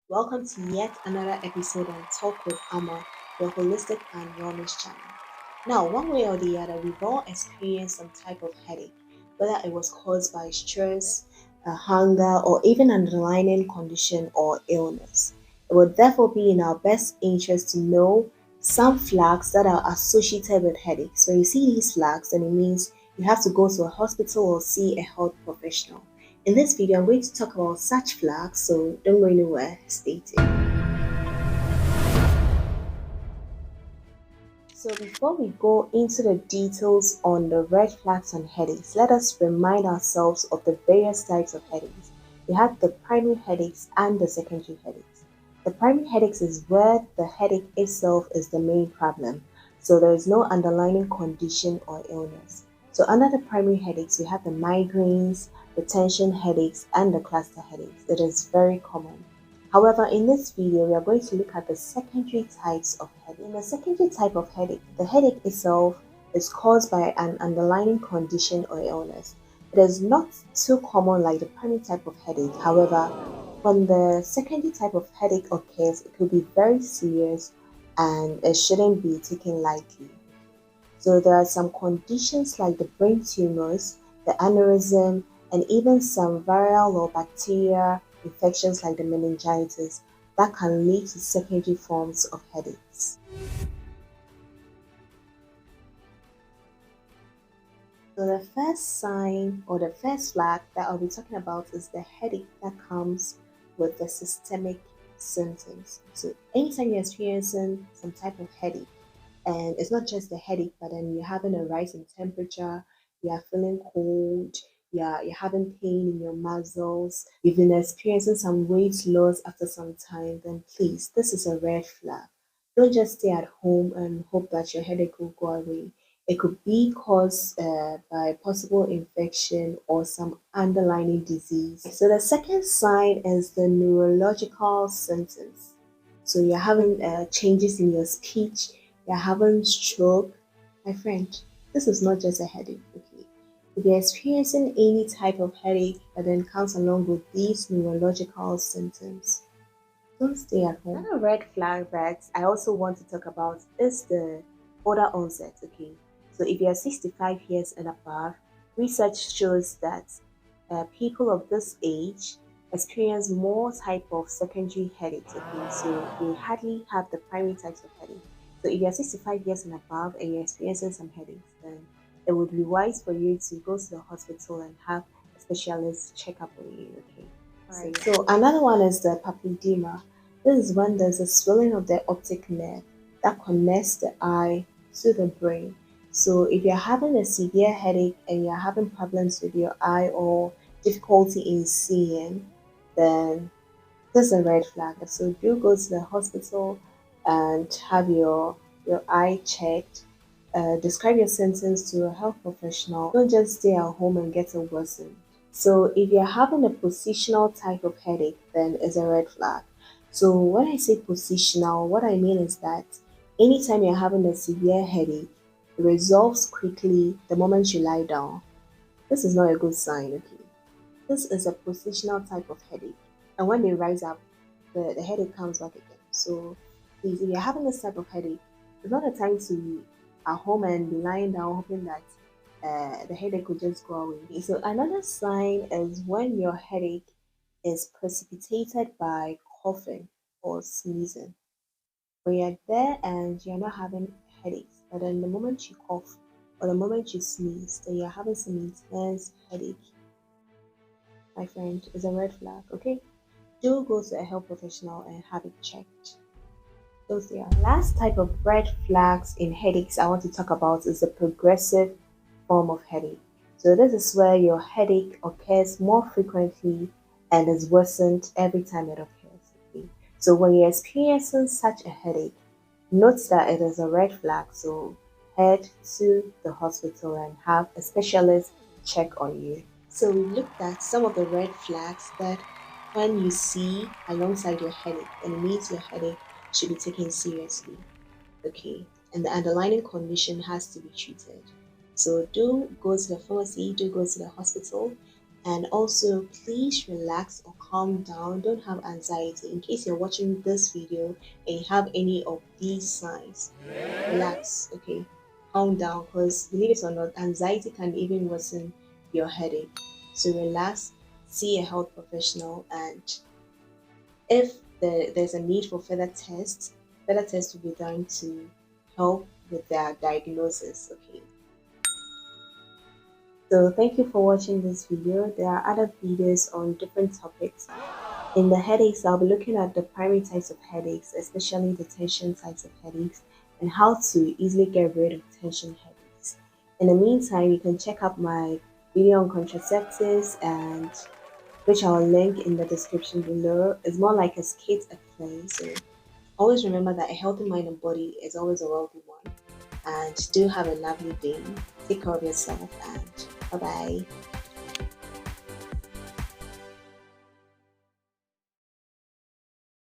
Welcome to yet another episode on Talk with Amma, your holistic and wellness channel. Now, one way or the other, we've all experienced some type of headache, whether it was caused by stress, hunger, or even an underlying condition or illness. It would therefore be in our best interest to know some flags that are associated with headaches. When you see these flags, then it means you have to go to a hospital or see a health professional. In this video, I'm going to talk about such flags, so don't go anywhere, stay tuned. So before we go into the details on the red flags on headaches, let us remind ourselves of the various types of headaches. We have the primary headaches and the secondary headaches. The primary headaches is where the headache itself is the main problem, so there is no underlying condition or illness. So under the primary headaches, we have the migraines, the tension headaches, and the cluster headaches. It is very common. However, in this video, we are going to look at the secondary types of headache. In the secondary type of headache, the headache itself is caused by an underlying condition or illness. It is not too common like the primary type of headache. However, when the secondary type of headache occurs, it could be very serious and it shouldn't be taken lightly. So there are some conditions like the brain tumors, the aneurysm, and even some viral or bacterial infections like the meningitis that can lead to secondary forms of headaches. So the first sign or the first flag that I'll be talking about is the headache that comes with the systemic symptoms. So anytime you're experiencing some type of headache, and it's not just the headache, but then you're having a rise in temperature, you're feeling cold, you're having pain in your muscles, you've been experiencing some weight loss after some time, then please, this is a red flag. Don't just stay at home and hope that your headache will go away. It could be caused by possible infection or some underlying disease. So the second sign is the neurological symptoms. So you're having changes in your speech, you're having stroke. My friend, this is not just a headache, okay? If you're experiencing any type of headache that then comes along with these neurological symptoms, don't stay at home. Another red flag that I also want to talk about is the older onset, okay? So if you're 65 years and above, research shows that people of this age experience more type of secondary headaches, okay? So they hardly have the primary types of headache. So if you're 65 years and above and you're experiencing some headaches, then it would be wise for you to go to the hospital and have a specialist check up on you, okay? Right. So another one is the papilledema. This is when there's a swelling of the optic nerve that connects the eye to the brain. So if you're having a severe headache and you're having problems with your eye or difficulty in seeing, then this is a red flag. So do go to the hospital and have your eye checked. Describe your symptoms to a health professional. Don't just stay at home and get it worsened. So if you're having a positional type of headache, then it's a red flag. So when I say positional, what I mean is that anytime you're having a severe headache, it resolves quickly the moment you lie down. This is not a good sign, okay? This is a positional type of headache. And when they rise up, the headache comes back again. So please, if you're having this type of headache, it's not a time to be at home and be lying down hoping that the headache will just go away. So another sign is when your headache is precipitated by coughing or sneezing. When you're there and you're not having headaches, but then the moment you cough or the moment you sneeze, then you're having some intense headache, my friend, is a red flag, okay? Do go to a health professional and have it checked. Those are last type of red flags in headaches I want to talk about is the progressive form of headache. So this is where your headache occurs more frequently and is worsened every time it occurs. Okay? So when you're experiencing such a headache, note that it is a red flag. So head to the hospital and have a specialist check on you. So we looked at some of the red flags that when you see alongside your headache, then it means your headache should be taken seriously. Okay, and the underlying condition has to be treated. So do go to the pharmacy, do go to the hospital, And also, please relax or calm down. Don't have anxiety. In case you're watching this video and you have any of these signs, relax, okay? Calm down, because believe it or not, anxiety can even worsen your headache. So relax, see a health professional, and if there's a need for further tests will be done to help with their diagnosis, okay? So thank you for watching this video. There are other videos on different topics. In the headaches, I'll be looking at the primary types of headaches, especially the tension types of headaches, and how to easily get rid of tension headaches. In the meantime, you can check out my video on contraceptives, and which I'll link in the description below. It's more like a skit a play. So always remember that a healthy mind and body is always a wealthy one. And do have a lovely day. Take care of yourself, and bye bye.